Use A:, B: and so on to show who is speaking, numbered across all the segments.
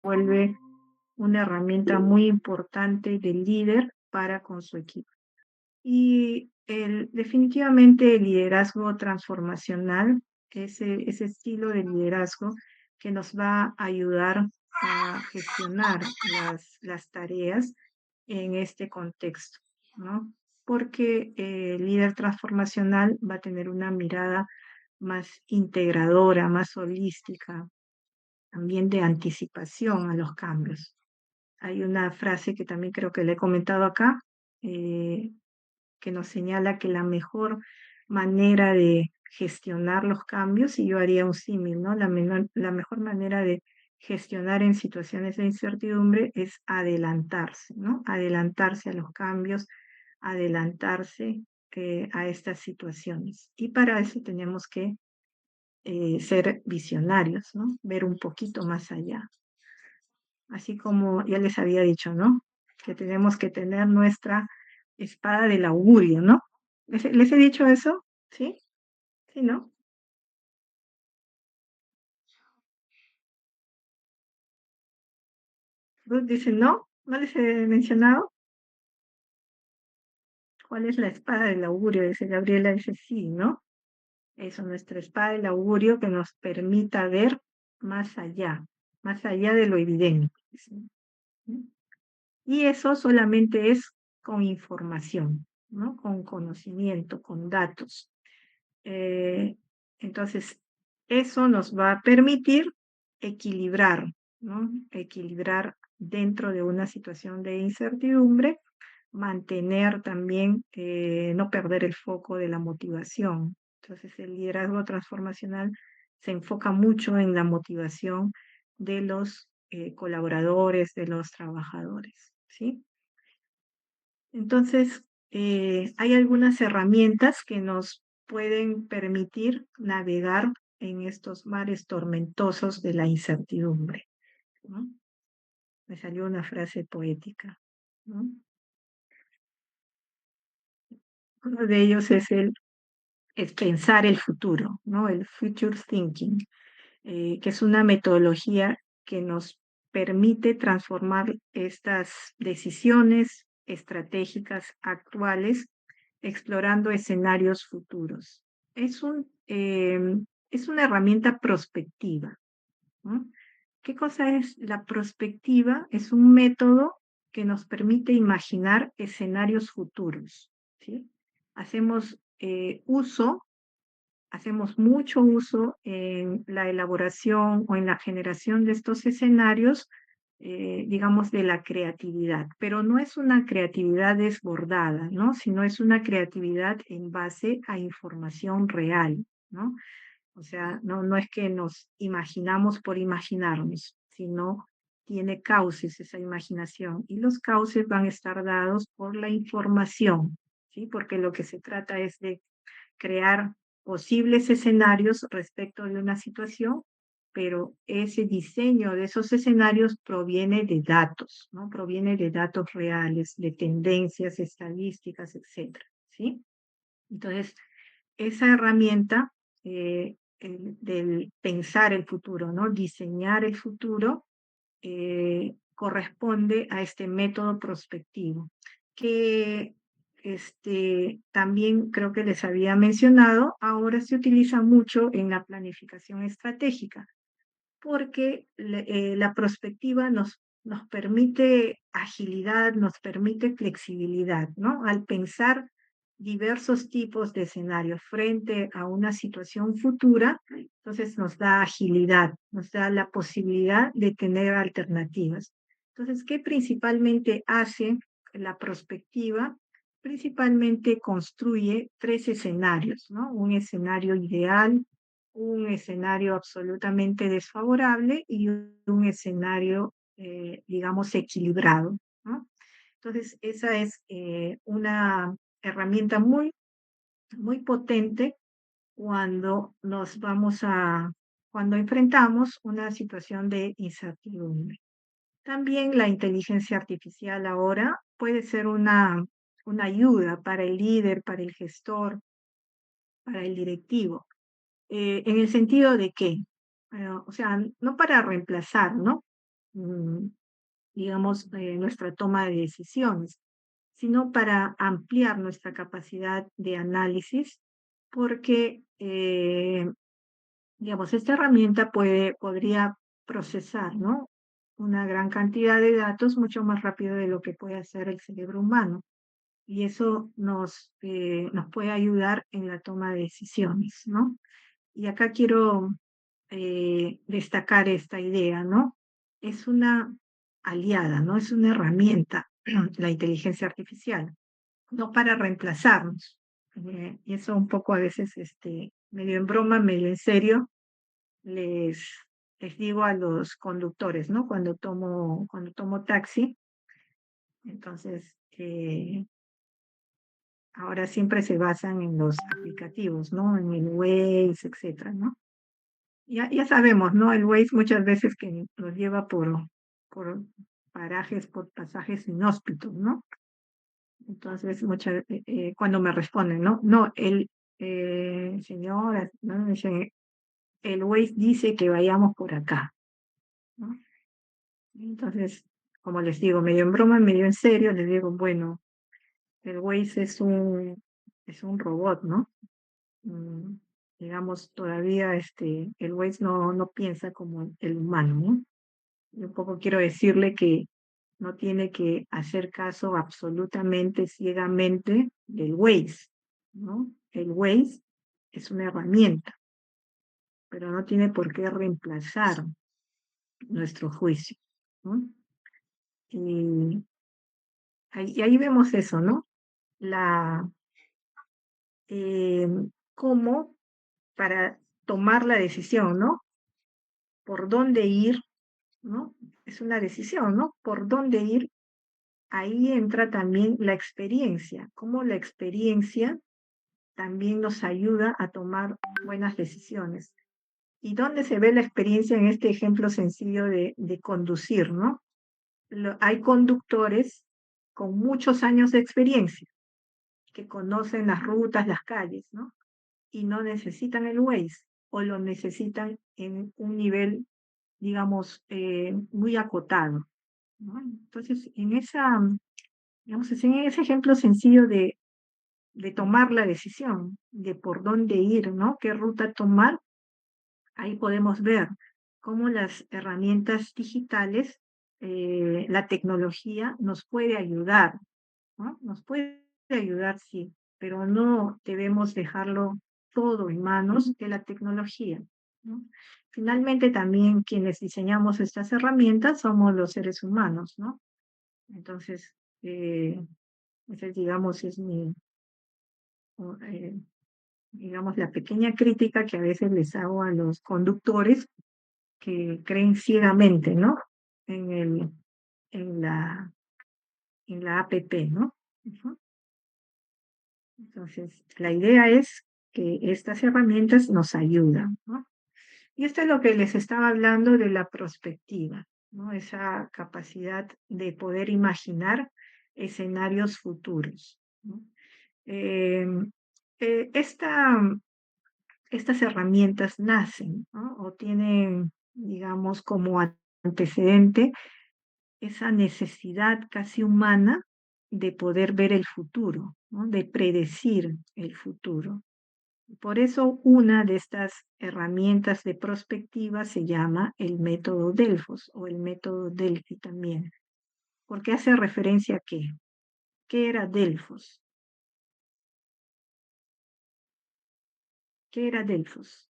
A: vuelve una herramienta muy importante del líder para con su equipo. Y definitivamente el liderazgo transformacional, ese estilo de liderazgo que nos va a ayudar a gestionar las tareas en este contexto, ¿no? Porque el líder transformacional va a tener una mirada más integradora, más holística, también de anticipación a los cambios. Hay una frase que también creo que le he comentado acá, eh, que nos señala que la mejor manera de gestionar los cambios, y yo haría un símil, ¿no? La mejor manera de gestionar en situaciones de incertidumbre es adelantarse, ¿no? Adelantarse a los cambios, adelantarse a estas situaciones. Y para eso tenemos que ser visionarios, ¿no? Ver un poquito más allá. Así como ya les había dicho, ¿no? Que tenemos que tener nuestra espada del augurio, ¿no? ¿Les he dicho eso? ¿Sí? ¿Sí, no? Ruth dice, no, no les he mencionado. ¿Cuál es la espada del augurio? Dice Gabriela, dice sí, ¿no? Eso, nuestra espada del augurio que nos permita ver más allá de lo evidente. Dice, ¿no? Y eso solamente es con información, ¿no? Con conocimiento, con datos. Eh, entonces, eso nos va a permitir equilibrar, ¿no? Equilibrar dentro de una situación de incertidumbre, mantener también, no perder el foco de la motivación. Entonces, el liderazgo transformacional se enfoca mucho en la motivación de los colaboradores, de los trabajadores, ¿sí? Entonces, hay algunas herramientas que nos pueden permitir navegar en estos mares tormentosos de la incertidumbre, ¿no? Me salió una frase poética, ¿no? Uno de ellos es pensar el futuro, ¿no? El future thinking, que es una metodología que nos permite transformar estas decisiones estratégicas actuales explorando escenarios futuros. Es un, es una herramienta prospectiva, ¿no? ¿Qué cosa es la prospectiva? Es un método que nos permite imaginar escenarios futuros, ¿sí? Hacemos hacemos mucho uso en la elaboración o en la generación de estos escenarios, digamos, de la creatividad, pero no es una creatividad desbordada, ¿no? Sino es una creatividad en base a información real, ¿no? O sea, no es que nos imaginamos por imaginarnos, sino tiene cauces esa imaginación y los cauces van a estar dados por la información, ¿sí? Porque lo que se trata es de crear posibles escenarios respecto de una situación, pero ese diseño de esos escenarios proviene de datos, ¿no? Proviene de datos reales, de tendencias estadísticas, etcétera, ¿sí? Entonces, esa herramienta del pensar el futuro, ¿no? Diseñar el futuro, corresponde a este método prospectivo, que también creo que les había mencionado, ahora se utiliza mucho en la planificación estratégica, porque la prospectiva nos permite agilidad, nos permite flexibilidad, ¿no? Al pensar diversos tipos de escenarios frente a una situación futura, entonces nos da agilidad, nos da la posibilidad de tener alternativas. Entonces, ¿qué principalmente hace la prospectiva? Principalmente construye tres escenarios, ¿no? Un escenario ideal, un escenario absolutamente desfavorable y un escenario, digamos, equilibrado, ¿no? Entonces, esa es una herramienta muy potente cuando cuando enfrentamos una situación de incertidumbre. También la inteligencia artificial ahora puede ser una ayuda para el líder, para el gestor, para el directivo, en el sentido de que, o sea, no para reemplazar, ¿no? mm, digamos, nuestra toma de decisiones, sino para ampliar nuestra capacidad de análisis, porque, digamos, esta herramienta podría procesar, ¿no? Una gran cantidad de datos mucho más rápido de lo que puede hacer el cerebro humano. Y eso nos puede ayudar en la toma de decisiones, ¿no? Y acá quiero destacar esta idea, ¿no? Es una aliada, ¿no? Es una herramienta, la inteligencia artificial, no para reemplazarnos. Y eso un poco a veces, medio en broma, medio en serio, les, les digo a los conductores, ¿no? Cuando tomo taxi, entonces, ahora siempre se basan en los aplicativos, ¿no? En el Waze, etcétera, ¿no? Ya sabemos, ¿no? El Waze muchas veces que nos lleva por parajes, por pasajes inhóspitos, ¿no? Entonces, cuando me responden, ¿no? No, señora, ¿no? Me dicen, el Waze dice que vayamos por acá, ¿no? Entonces, como les digo, medio en broma, medio en serio, les digo, bueno, el Waze es un robot, ¿no? mm, digamos, todavía el Waze no piensa como el humano, ¿no? Y un poco quiero decirle que no tiene que hacer caso absolutamente ciegamente del Waze, ¿no? El Waze es una herramienta, pero no tiene por qué reemplazar nuestro juicio, ¿no? Y ahí vemos eso, ¿no? La, eh, cómo para tomar la decisión, ¿no? Por dónde ir, ¿no? Es una decisión, ¿no? Por dónde ir, ahí entra también la experiencia, cómo la experiencia también nos ayuda a tomar buenas decisiones. ¿Y dónde se ve la experiencia en este ejemplo sencillo de conducir, ¿no? Hay conductores con muchos años de experiencia que conocen las rutas, las calles, ¿no? Y no necesitan el Waze o lo necesitan en un nivel, digamos, muy acotado, ¿no? Entonces, digamos, en ese ejemplo sencillo de tomar la decisión de por dónde ir, ¿no? ¿Qué ruta tomar? Ahí podemos ver cómo las herramientas digitales, la tecnología nos puede ayudar, ¿no? Nos puede ayudar, sí, pero no debemos dejarlo todo en manos de la tecnología, ¿no? Finalmente, también quienes diseñamos estas herramientas somos los seres humanos, ¿no? Entonces, esa es, digamos, eh, digamos, la pequeña crítica que a veces les hago a los conductores que creen ciegamente, ¿no? En el, en la, en la app, ¿no? Ujú. Entonces, la idea es que estas herramientas nos ayudan, ¿no? Y esto es lo que les estaba hablando de la prospectiva, ¿no? Esa capacidad de poder imaginar escenarios futuros, ¿no? Eh, estas herramientas nacen, ¿no? O tienen, digamos, como antecedente esa necesidad casi humana de poder ver el futuro, ¿no? De predecir el futuro. Por eso una de estas herramientas de prospectiva se llama el método Delfos o el método Delphi también, porque hace referencia a qué. ¿Qué era Delfos? ¿Qué era Delfos?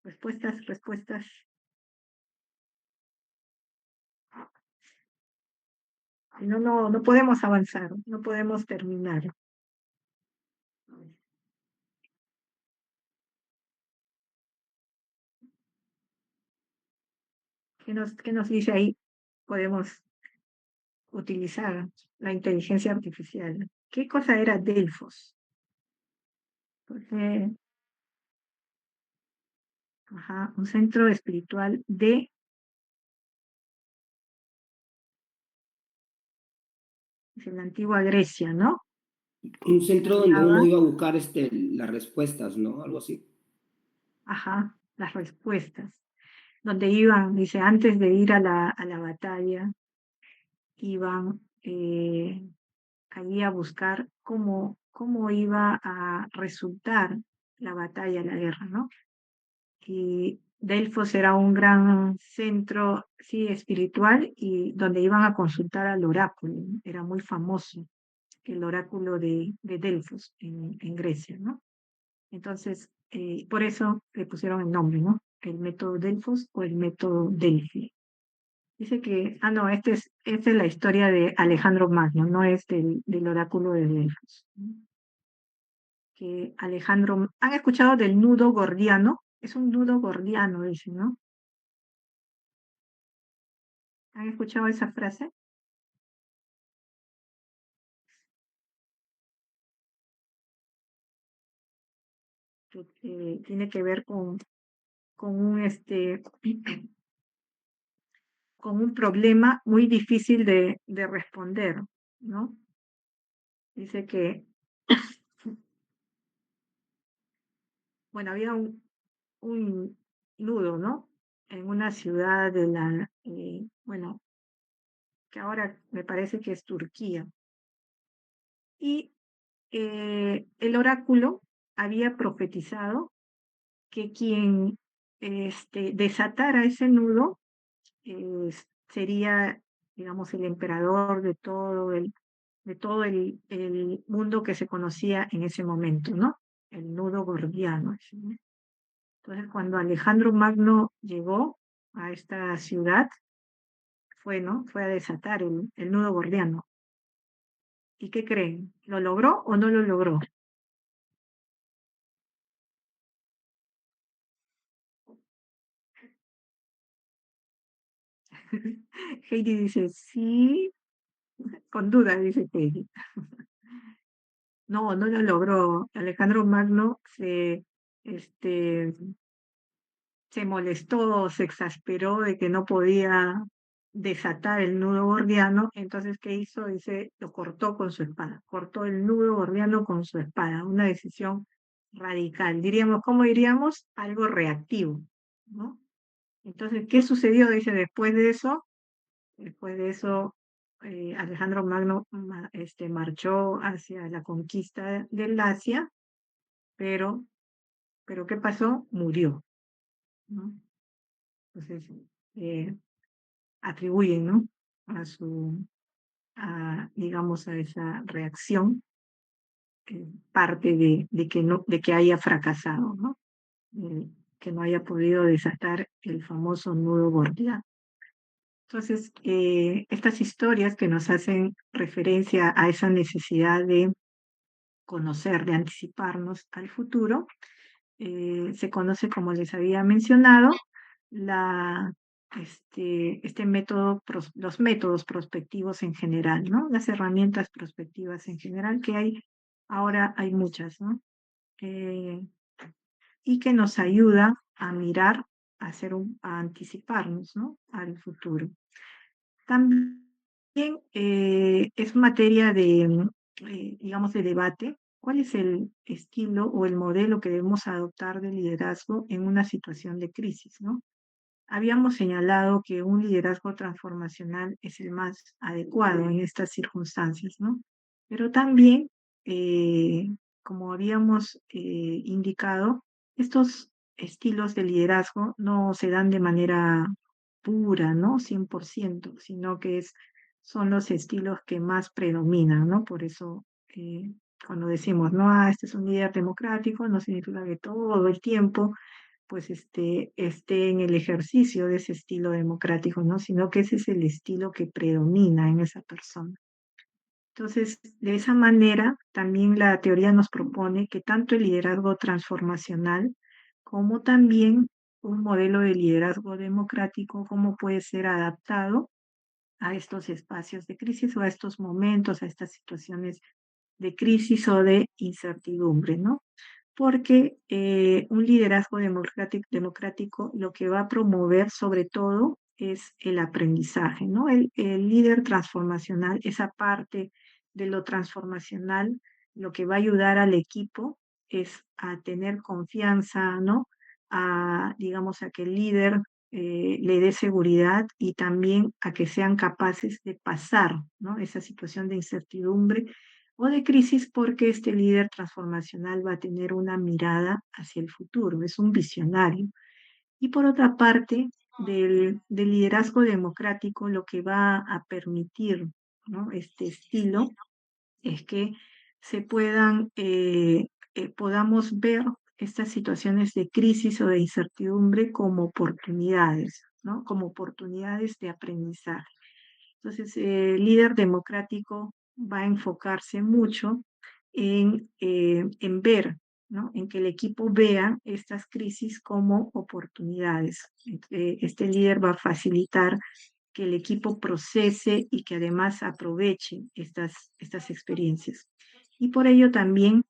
A: Respuestas, respuestas. No podemos avanzar, no podemos terminar. ¿Qué nos dice ahí? Podemos utilizar la inteligencia artificial. ¿Qué cosa era Delfos? Porque, ajá, un centro espiritual de es en la antigua Grecia, ¿no?
B: Un centro donde uno
A: Hablaba,
B: iba a buscar las respuestas, ¿no? Algo así.
A: ajá, las respuestas, donde iban, dice, antes de ir a la batalla, iban allí a buscar cómo iba a resultar la batalla, la guerra, ¿no? Y Delfos era un gran centro, sí, espiritual y donde iban a consultar al oráculo. Era muy famoso el oráculo de Delfos en Grecia, ¿no? Entonces, por eso le pusieron el nombre, ¿no? El método Delfos o el método Delphi. Dice que, no, esta es la historia de Alejandro Magno, no es del oráculo de Delfos. ¿No? Que Alejandro, ¿han escuchado del nudo gordiano? Es un nudo gordiano, dicen, ¿no? ¿Han escuchado esa frase? Que tiene que ver con un, con un problema muy difícil de responder, ¿no? Dice que, bueno, había un nudo, ¿no? En una ciudad de bueno, que ahora me parece que es Turquía. Y el oráculo había profetizado que quien desatara ese nudo eh, sería, digamos, el emperador de todo el mundo que se conocía en ese momento, ¿no? El nudo gordiano. ¿Sí? Entonces, cuando Alejandro Magno llegó a esta ciudad, fue, ¿no? Fue a desatar el nudo gordiano. ¿Y qué creen? ¿Lo logró o no lo logró? Heidi dice, sí, con duda, dice Heidi. No, no lo logró. Alejandro Magno este, se molestó, se exasperó de que no podía desatar el nudo gordiano. Entonces, ¿qué hizo? Dice, lo cortó con su espada. Cortó el nudo gordiano con su espada. Una decisión radical. Diríamos, ¿cómo diríamos? Algo reactivo, ¿no? Entonces, ¿qué sucedió? Dice, después de eso, Alejandro Magno marchó hacia la conquista del Asia, pero, pero ¿qué pasó? Murió, ¿no? Entonces, eh, atribuyen, ¿no? A digamos, a esa reacción, parte de que no, de que haya fracasado, ¿no? Que no haya podido desatar el famoso nudo gordiano. Entonces, estas historias que nos hacen referencia a esa necesidad de conocer, de anticiparnos al futuro, se conoce, como les había mencionado, la, este método, los métodos prospectivos en general, ¿no? Las herramientas prospectivas en general, que ahora hay muchas, ¿no? Eh, y que nos ayuda a mirar, a anticiparnos, ¿no? Al futuro. También es materia digamos, de debate. ¿Cuál es el estilo o el modelo que debemos adoptar de liderazgo en una situación de crisis, ¿no? Habíamos señalado que un liderazgo transformacional es el más adecuado en estas circunstancias, ¿no? Pero también, como habíamos indicado, estos estilos de liderazgo no se dan de manera pura, ¿no? 100%, sino que son los estilos que más predominan, ¿no? Por eso, cuando decimos, no, este es un líder democrático, no significa que todo el tiempo pues esté en el ejercicio de ese estilo democrático, ¿no? Sino que ese es el estilo que predomina en esa persona. Entonces, de esa manera, también la teoría nos propone que tanto el liderazgo transformacional como también un modelo de liderazgo democrático, como puede ser adaptado a estos espacios de crisis o a estos momentos, a estas situaciones de crisis o de incertidumbre, ¿no? Porque un liderazgo democrático lo que va a promover sobre todo es el aprendizaje, ¿no? El líder transformacional, esa parte de lo transformacional, lo que va a ayudar al equipo es a tener confianza, ¿no? A, digamos, a que el líder le dé seguridad y también a que sean capaces de pasar, ¿no? Esa situación de incertidumbre o de crisis porque este líder transformacional va a tener una mirada hacia el futuro, es un visionario. Y por otra parte, del liderazgo democrático, lo que va a permitir, ¿no? Este estilo es que se podamos ver estas situaciones de crisis o de incertidumbre como oportunidades, ¿no? Como oportunidades de aprendizaje. Entonces, el líder democrático va a enfocarse mucho en ver, ¿no? En que el equipo vea estas crisis como oportunidades. Este líder va a facilitar que el equipo procese y que además aproveche estas experiencias. Y por ello también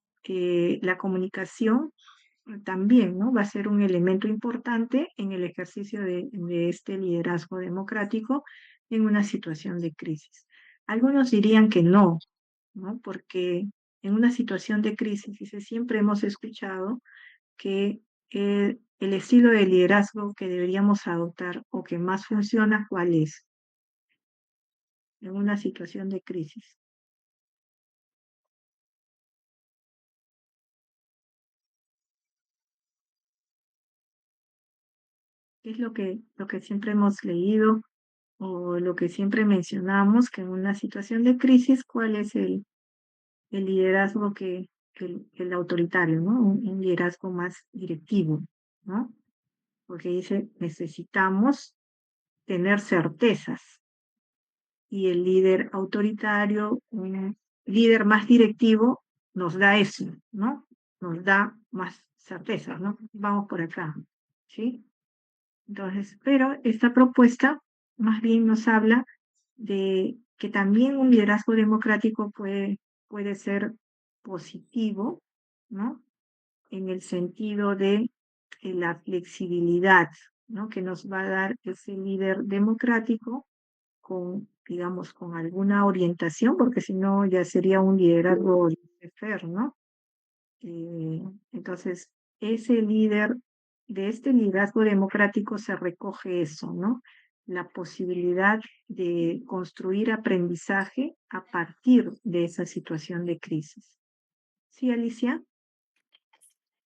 A: la comunicación también, ¿no? Va a ser un elemento importante en el ejercicio de este liderazgo democrático en una situación de crisis. Algunos dirían que no, ¿no? Porque en una situación de crisis, dice, siempre hemos escuchado que el estilo de liderazgo que deberíamos adoptar o que más funciona, ¿cuál es? En una situación de crisis. ¿Qué es lo que siempre hemos leído o lo que siempre mencionamos, que en una situación de crisis, ¿cuál es el liderazgo el autoritario, ¿no? Un liderazgo más directivo, ¿no? Porque dice, necesitamos tener certezas. Y el líder autoritario, un líder más directivo, nos da eso, ¿no? Nos da más certezas, ¿no? Vamos por acá, ¿sí? Entonces, pero esta propuesta más bien nos habla de que también un liderazgo democrático puede ser positivo, ¿no? En el sentido de la flexibilidad, ¿no? Que nos va a dar ese líder democrático con, digamos, con alguna orientación, porque si no ya sería un liderazgo laissez-faire, ¿no? Entonces, ese líder, de este liderazgo democrático se recoge eso, ¿no? La posibilidad de construir aprendizaje a partir de esa situación de crisis. ¿Sí, Alicia?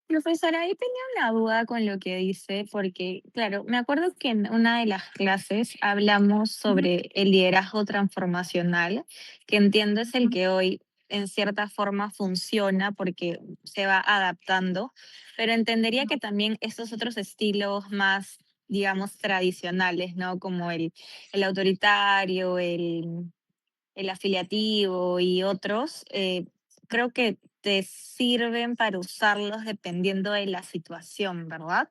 C: Profesora, ahí tenía una duda con lo que dice, porque, claro, me acuerdo que en una de las clases hablamos
A: Ujú,
C: sobre el liderazgo transformacional, que entiendo es el
A: ujú.
C: que hoy en cierta forma funciona porque se va adaptando, pero entendería que también estos otros estilos más, digamos, tradicionales, ¿no? Como el autoritario, el afiliativo y otros, creo que te sirven para usarlos dependiendo de la situación, ¿verdad?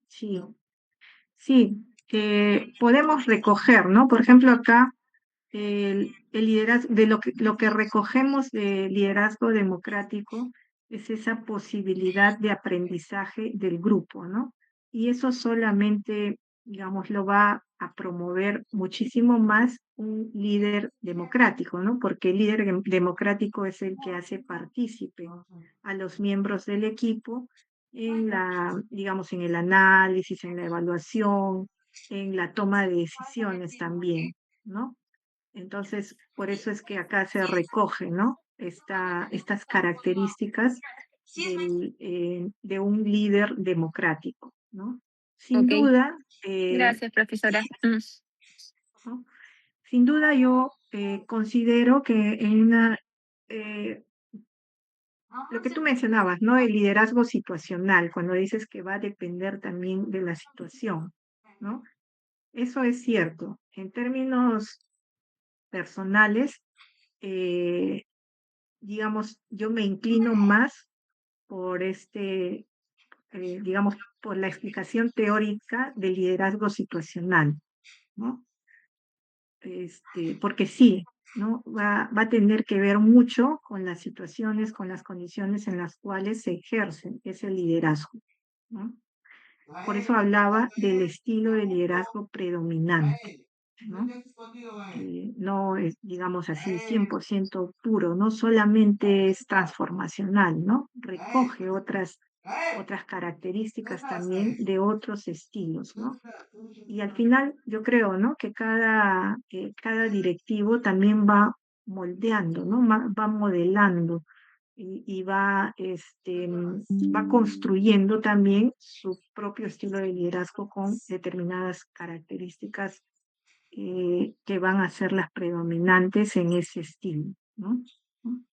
A: Sí, sí, podemos recoger, ¿no? Por ejemplo, acá el liderazgo, de lo que recogemos de liderazgo democrático es esa posibilidad de aprendizaje del grupo, ¿no? Y eso solamente, digamos, lo va a promover muchísimo más un líder democrático, ¿no? Porque el líder democrático es el que hace partícipe a los miembros del equipo en digamos, en el análisis, en la evaluación, en la toma de decisiones también, ¿no? Entonces, por eso es que acá se recoge, ¿no? Estas características de un líder democrático, ¿no? Sin
C: Ok,
A: duda,
C: gracias, profesora.
A: ¿no? Sin duda yo considero que eh, lo que tú mencionabas, ¿no? El liderazgo situacional, cuando dices que va a depender también de la situación, ¿no? Eso es cierto. En términos personales, eh, digamos, yo me inclino más por digamos, por la explicación teórica del liderazgo situacional, ¿no? Porque sí, ¿no? Va a tener que ver mucho con las situaciones, con las condiciones en las cuales se ejerce ese liderazgo, ¿no? Por eso hablaba del estilo de liderazgo predominante. ¿no? No es, digamos así, 100% puro, no solamente es transformacional, ¿no? Recoge otras características también de otros estilos, ¿no? Y al final yo creo, ¿no? Que cada directivo también va moldeando, ¿no? Va modelando y va construyendo también su propio estilo de liderazgo con determinadas características que van a ser las predominantes en ese estilo, ¿no? ¿No?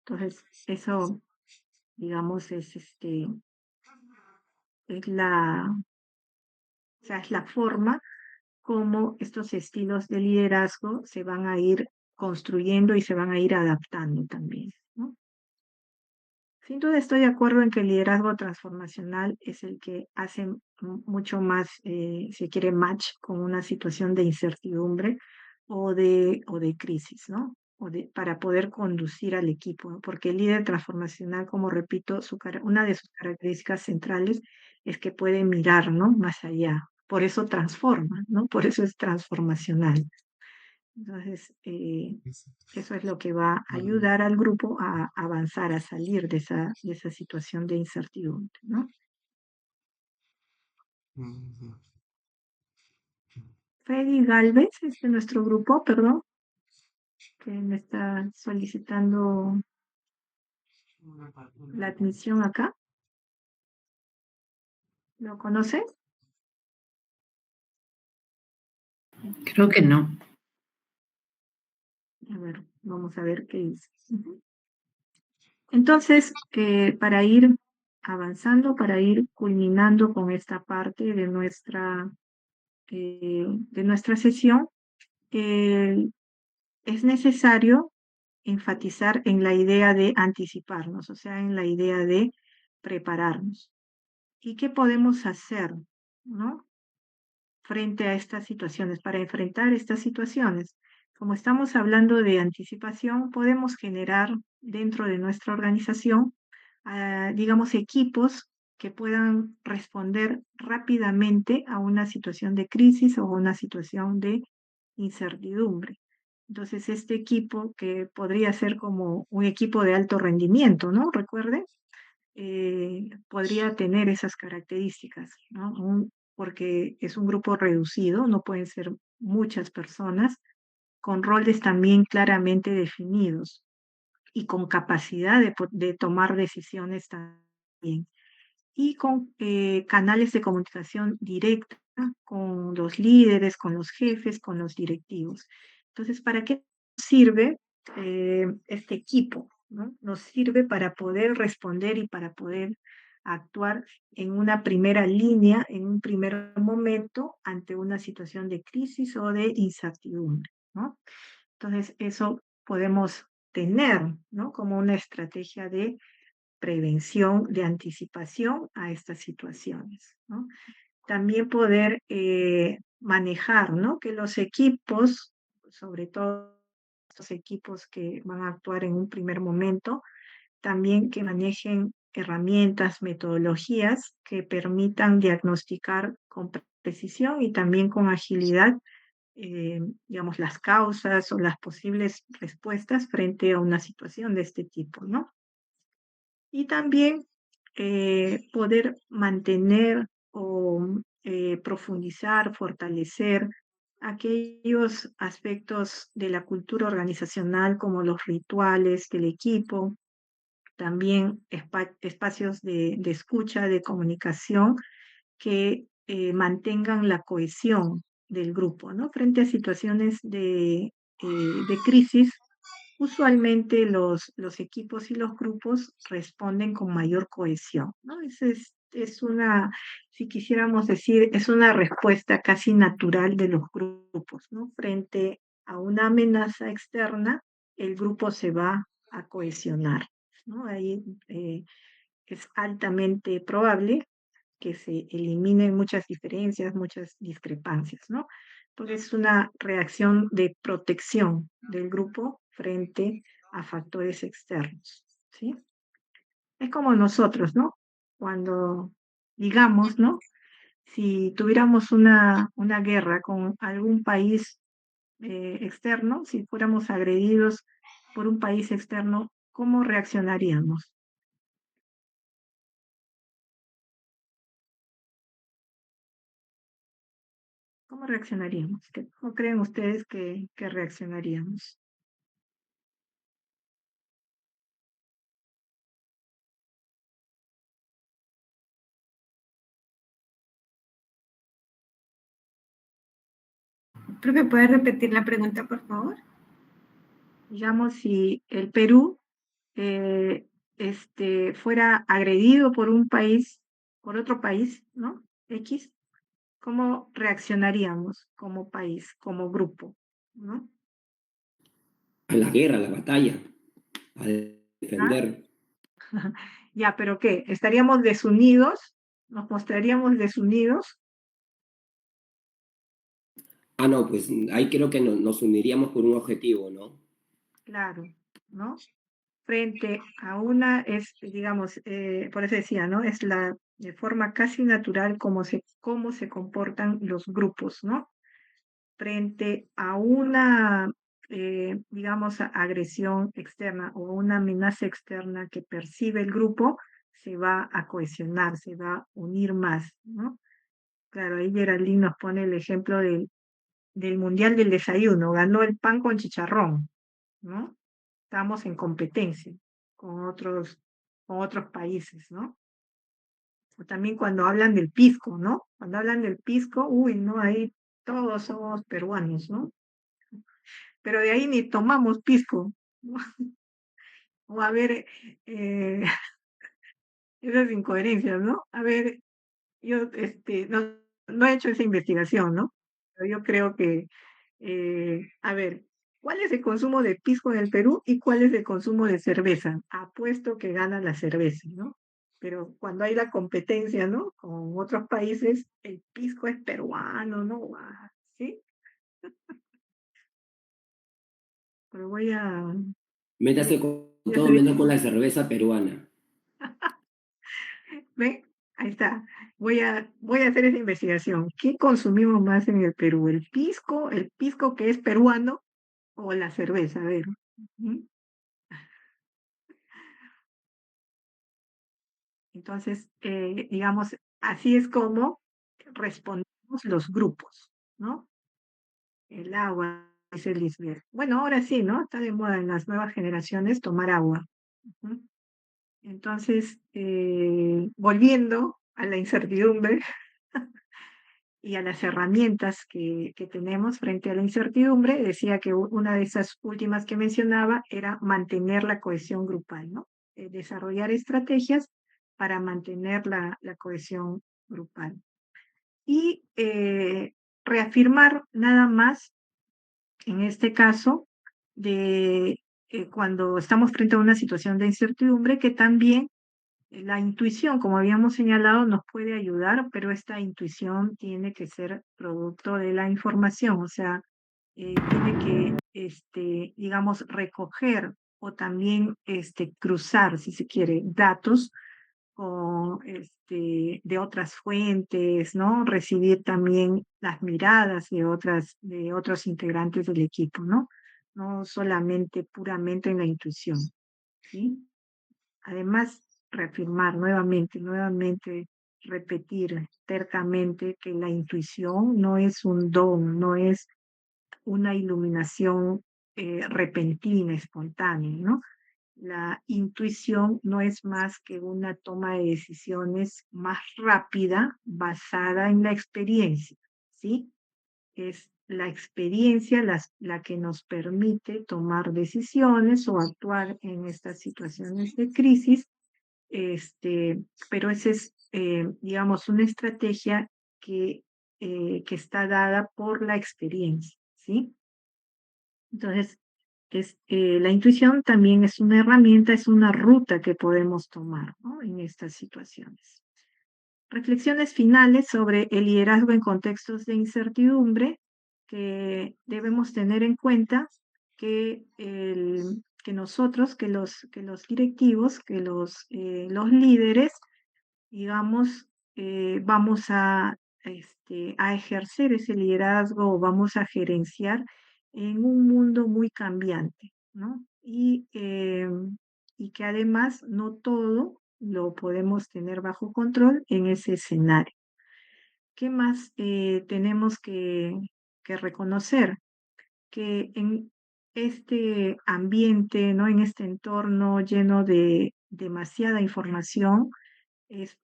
A: Entonces, eso, digamos, es la forma como estos estilos de liderazgo se van a ir construyendo y se van a ir adaptando también, ¿no? Sin duda estoy de acuerdo en que el liderazgo transformacional es el que hace mucho más, si quiere, match con una situación de incertidumbre o de crisis, ¿no? Para poder conducir al equipo, ¿no? Porque el líder transformacional, como repito, una de sus características centrales es que puede mirar, ¿no? Más allá. Por eso transforma, ¿no? Por eso es transformacional. Entonces, eso es lo que va a ayudar al grupo a avanzar, a salir de esa situación de incertidumbre, ¿no? Freddy Galvez es de nuestro grupo, perdón, que me está solicitando la admisión acá. ¿Lo conoce?
D: Creo que no.
A: A ver, vamos a ver qué dice. Ujú. Entonces, para ir avanzando, para ir culminando con esta parte de nuestra sesión, es necesario enfatizar en la idea de anticiparnos, o sea, en la idea de prepararnos. ¿Y qué podemos hacer, ¿no? Frente a estas situaciones, para enfrentar estas situaciones? Como estamos hablando de anticipación, podemos generar dentro de nuestra organización, digamos, equipos que puedan responder rápidamente a una situación de crisis o una situación de incertidumbre. Entonces, este equipo que podría ser como un equipo de alto rendimiento, ¿no? Recuerde, podría tener esas características, ¿no? Porque es un grupo reducido, no pueden ser muchas personas, con roles también claramente definidos y con capacidad de tomar decisiones también. Y con canales de comunicación directa con los líderes, con los jefes, con los directivos. Entonces, ¿para qué sirve este equipo? ¿No? Nos sirve para poder responder y para poder actuar en una primera línea, en un primer momento, ante una situación de crisis o de incertidumbre, ¿no? Entonces, eso podemos tener, ¿no? Como una estrategia de prevención, de anticipación a estas situaciones, ¿no? También poder manejar, ¿no? Que los equipos, sobre todo estos equipos que van a actuar en un primer momento, también que manejen herramientas, metodologías que permitan diagnosticar con precisión y también con agilidad, digamos, las causas o las posibles respuestas frente a una situación de este tipo, ¿no? Y también poder mantener o profundizar, fortalecer aquellos aspectos de la cultura organizacional como los rituales del equipo, también espacios de escucha, de comunicación que mantengan la cohesión del grupo, ¿no? Frente a situaciones de crisis. Usualmente los equipos y los grupos responden con mayor cohesión, ¿no? Si quisiéramos decir, es una respuesta casi natural de los grupos, ¿no? Frente a una amenaza externa, el grupo se va a cohesionar, ¿no? Ahí es altamente probable que se eliminen muchas diferencias, muchas discrepancias, ¿no? Porque es una reacción de protección del grupo frente a factores externos, ¿sí? Es como nosotros, ¿no? Cuando, digamos, ¿no? si tuviéramos una guerra con algún país externo, si fuéramos agredidos por un país externo, ¿cómo reaccionaríamos? ¿Cómo reaccionaríamos? ¿Cómo creen ustedes que reaccionaríamos?
E: Creo que puedes repetir la pregunta, por favor.
A: Digamos, si el Perú fuera agredido por un país, por otro país, ¿no? X, ¿cómo reaccionaríamos como país, como grupo, ¿no?
B: A la guerra, a la batalla, a
A: ¿Ah?
B: defender.
A: Ya, pero ¿qué? ¿Estaríamos desunidos? ¿Nos mostraríamos desunidos?
B: Ah, no, pues ahí creo que nos uniríamos por un objetivo, ¿no?
A: Claro, ¿no? Frente a una, digamos, por eso decía, ¿no? Es la de forma casi natural cómo se comportan los grupos, ¿no? Frente a una, digamos, agresión externa o una amenaza externa que percibe el grupo, se va a cohesionar, se va a unir más, ¿no? Claro, ahí Geraldine nos pone el ejemplo del Mundial del Desayuno, ganó el pan con chicharrón, ¿no? Estamos en competencia con otros países, ¿no? O también cuando hablan del pisco, ¿no? Cuando hablan del pisco, uy, no, ahí todos somos peruanos, ¿no? Pero de ahí ni tomamos pisco, ¿no? O a ver, eh, esas incoherencias, ¿no? A ver, yo no he hecho esa investigación, ¿no? Pero yo creo que, a ver, ¿cuál es el consumo de pisco en el Perú y cuál es el consumo de cerveza? Apuesto que gana la cerveza, ¿no? Pero cuando hay la competencia, ¿no? Con otros países, el pisco es peruano, ¿no? Guau, ¿sí? Pero
B: Métase
A: voy
B: con
A: a
B: todo
A: hacer
B: menos con la cerveza peruana.
A: ¿Ve? Ahí está. Voy a hacer esa investigación. ¿Qué consumimos más en el Perú? El pisco que es peruano o la cerveza? A ver. Ujú. Entonces, digamos, así es como respondemos los grupos, ¿no? El agua, dice Lisbeth. Bueno, ahora sí, ¿no? Está de moda en las nuevas generaciones tomar agua. Ujú. Entonces, volviendo a la incertidumbre, y a las herramientas que tenemos frente a la incertidumbre, decía que una de esas últimas que mencionaba era mantener la cohesión grupal, ¿no? Desarrollar estrategias para mantener la cohesión grupal. Y reafirmar nada más, en este caso, de cuando estamos frente a una situación de incertidumbre, que también la intuición, como habíamos señalado, nos puede ayudar, pero esta intuición tiene que ser producto de la información, o sea, tiene que, digamos, recoger o también cruzar, si se quiere, datos con, de otras fuentes, ¿no? Recibir también las miradas de otros integrantes del equipo, ¿no? No solamente puramente en la intuición, ¿sí? Además, reafirmar nuevamente, repetir tercamente que la intuición no es un don, no es una iluminación repentina, espontánea, ¿no? La intuición no es más que una toma de decisiones más rápida basada en la experiencia, ¿sí? Es la experiencia la que nos permite tomar decisiones o actuar en estas situaciones de crisis, pero esa es, digamos, una estrategia que está dada por la experiencia, ¿sí? Entonces, la intuición también es una herramienta, es una ruta que podemos tomar, ¿no? En estas situaciones. Reflexiones finales sobre el liderazgo en contextos de incertidumbre, que debemos tener en cuenta que nosotros, que los directivos, los líderes, digamos, vamos a a ejercer ese liderazgo o vamos a gerenciar en un mundo muy cambiante, ¿no? Y que además no todo lo podemos tener bajo control en ese escenario. ¿Qué más tenemos que reconocer? Que en este ambiente, ¿no? En este entorno lleno de demasiada información, es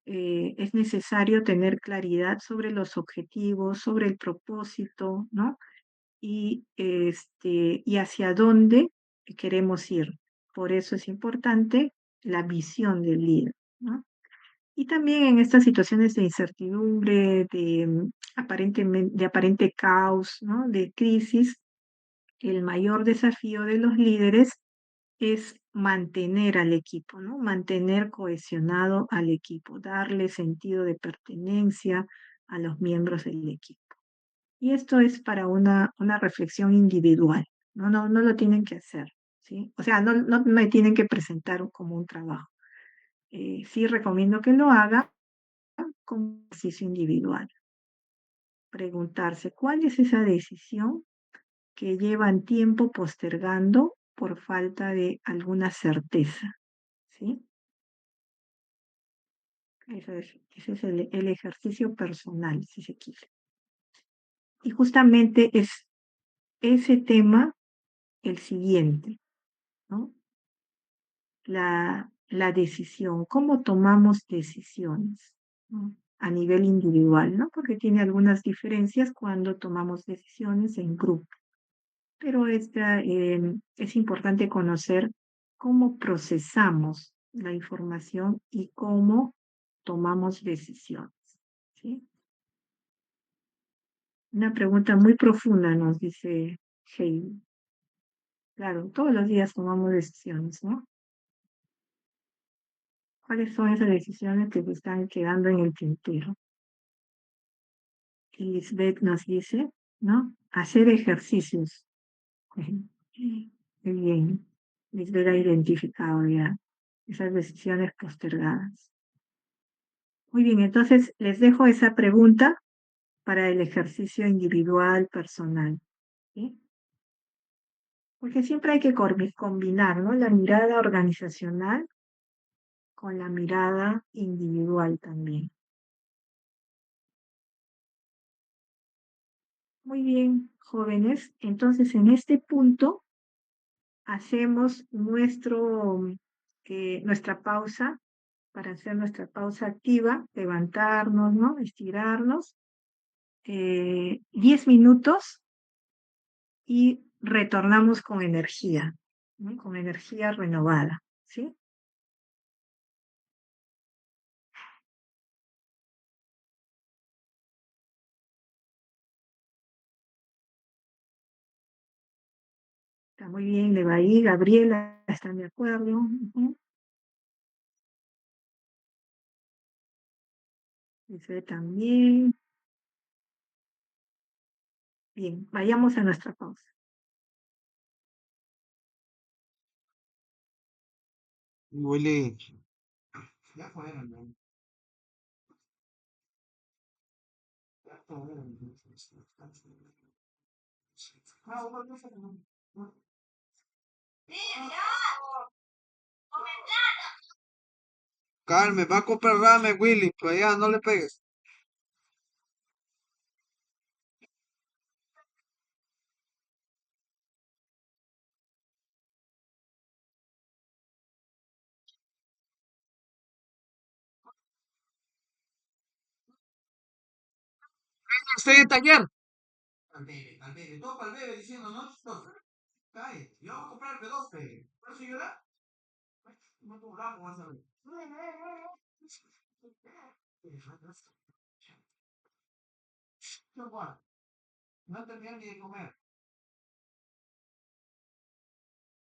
A: necesario tener claridad sobre los objetivos, sobre el propósito, ¿no? Y hacia dónde queremos ir. Por eso es importante la visión del líder, ¿no? Y también en estas situaciones de incertidumbre, de aparente caos, ¿no? De crisis, el mayor desafío de los líderes es mantener al equipo, ¿no? Mantener cohesionado al equipo, darle sentido de pertenencia a los miembros del equipo. Y esto es para una reflexión individual, ¿no? No lo tienen que hacer, ¿sí? O sea, no me tienen que presentar como un trabajo. Sí recomiendo que lo haga como ejercicio individual. Preguntarse, ¿cuál es esa decisión que llevan tiempo postergando por falta de alguna certeza? ¿Sí? Ese es el ejercicio personal, si se quiere. Y justamente es ese tema el siguiente, ¿no? La decisión, cómo tomamos decisiones, ¿no? A nivel individual, ¿no? Porque tiene algunas diferencias cuando tomamos decisiones en grupo. Pero es importante conocer cómo procesamos la información y cómo tomamos decisiones. ¿Sí? Una pregunta muy profunda nos dice Heidi. Claro, todos los días tomamos decisiones, ¿no? ¿Cuáles son esas decisiones que se están quedando en el tintero? Y Lisbeth nos dice, ¿no? Hacer ejercicios. Muy bien. Lisbeth ha identificado ya esas decisiones postergadas. Muy bien, entonces les dejo esa pregunta para el ejercicio individual, personal. ¿Sí? Porque siempre hay que combinar, ¿no? La mirada organizacional con la mirada individual también. Muy bien, jóvenes. Entonces, en este punto hacemos nuestra pausa para hacer nuestra pausa activa, levantarnos, ¿no? Estirarnos, 10 minutos y retornamos con energía, ¿no? Con energía renovada, ¿sí? Está muy bien, le va a ir. Gabriela, ¿están de acuerdo? Ujú. Dice también. Bien, vayamos a nuestra pausa.
F: Willy, ya fueron, ¿no? Ya fueron. Ah, bueno, no sé, no. Carmen, va a comprar ramen, Willy, pues ya no le pegues. Estoy en taller. Al bebé, todo para el bebé diciendo, no, chistoso. Cállate, yo voy a comprarme dos, bebé. ¿Pero si llora? No tu blanco, vas a ver. No terminé ni de comer.